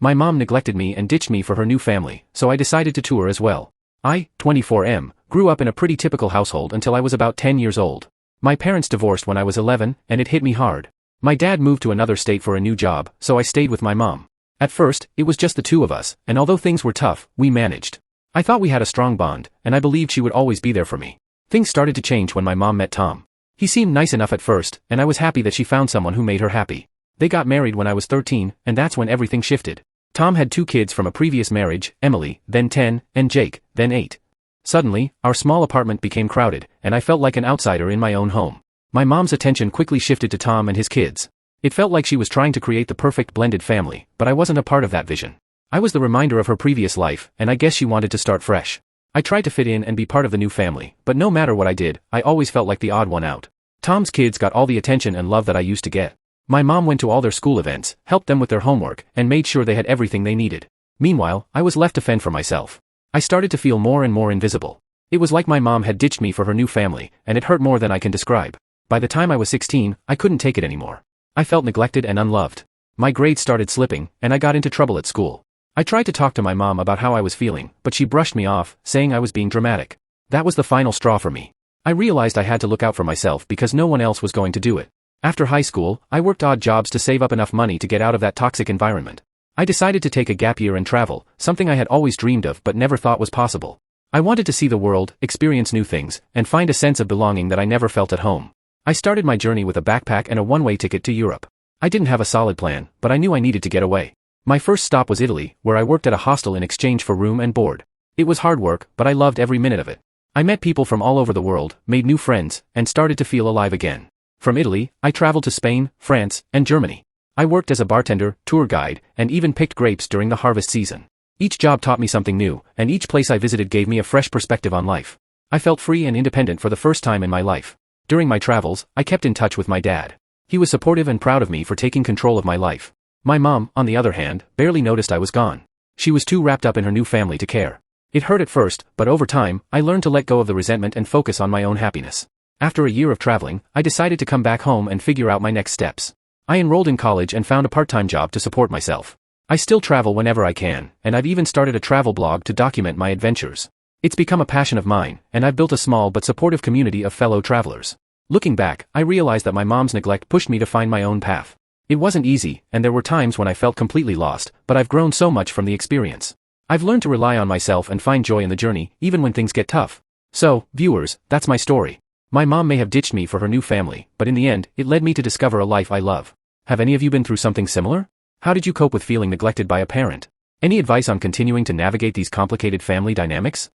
My mom neglected me and ditched me for her new family, so I decided to tour as well. I, 24M, grew up in a pretty typical household until I was about 10 years old. My parents divorced when I was 11, and it hit me hard. My dad moved to another state for a new job, so I stayed with my mom. At first, it was just the two of us, and although things were tough, we managed. I thought we had a strong bond, and I believed she would always be there for me. Things started to change when my mom met Tom. He seemed nice enough at first, and I was happy that she found someone who made her happy. They got married when I was 13, and that's when everything shifted. Tom had 2 kids from a previous marriage, Emily, then 10, and Jake, then 8. Suddenly, our small apartment became crowded, and I felt like an outsider in my own home. My mom's attention quickly shifted to Tom and his kids. It felt like she was trying to create the perfect blended family, but I wasn't a part of that vision. I was the reminder of her previous life, and I guess she wanted to start fresh. I tried to fit in and be part of the new family, but no matter what I did, I always felt like the odd one out. Tom's kids got all the attention and love that I used to get. My mom went to all their school events, helped them with their homework, and made sure they had everything they needed. Meanwhile, I was left to fend for myself. I started to feel more and more invisible. It was like my mom had ditched me for her new family, and it hurt more than I can describe. By the time I was 16, I couldn't take it anymore. I felt neglected and unloved. My grades started slipping, and I got into trouble at school. I tried to talk to my mom about how I was feeling, but she brushed me off, saying I was being dramatic. That was the final straw for me. I realized I had to look out for myself because no one else was going to do it. After high school, I worked odd jobs to save up enough money to get out of that toxic environment. I decided to take a gap year and travel, something I had always dreamed of but never thought was possible. I wanted to see the world, experience new things, and find a sense of belonging that I never felt at home. I started my journey with a backpack and a one-way ticket to Europe. I didn't have a solid plan, but I knew I needed to get away. My first stop was Italy, where I worked at a hostel in exchange for room and board. It was hard work, but I loved every minute of it. I met people from all over the world, made new friends, and started to feel alive again. From Italy, I traveled to Spain, France, and Germany. I worked as a bartender, tour guide, and even picked grapes during the harvest season. Each job taught me something new, and each place I visited gave me a fresh perspective on life. I felt free and independent for the first time in my life. During my travels, I kept in touch with my dad. He was supportive and proud of me for taking control of my life. My mom, on the other hand, barely noticed I was gone. She was too wrapped up in her new family to care. It hurt at first, but over time, I learned to let go of the resentment and focus on my own happiness. After a year of traveling, I decided to come back home and figure out my next steps. I enrolled in college and found a part-time job to support myself. I still travel whenever I can, and I've even started a travel blog to document my adventures. It's become a passion of mine, and I've built a small but supportive community of fellow travelers. Looking back, I realized that my mom's neglect pushed me to find my own path. It wasn't easy, and there were times when I felt completely lost, but I've grown so much from the experience. I've learned to rely on myself and find joy in the journey, even when things get tough. So, viewers, that's my story. My mom may have ditched me for her new family, but in the end, it led me to discover a life I love. Have any of you been through something similar? How did you cope with feeling neglected by a parent? Any advice on continuing to navigate these complicated family dynamics?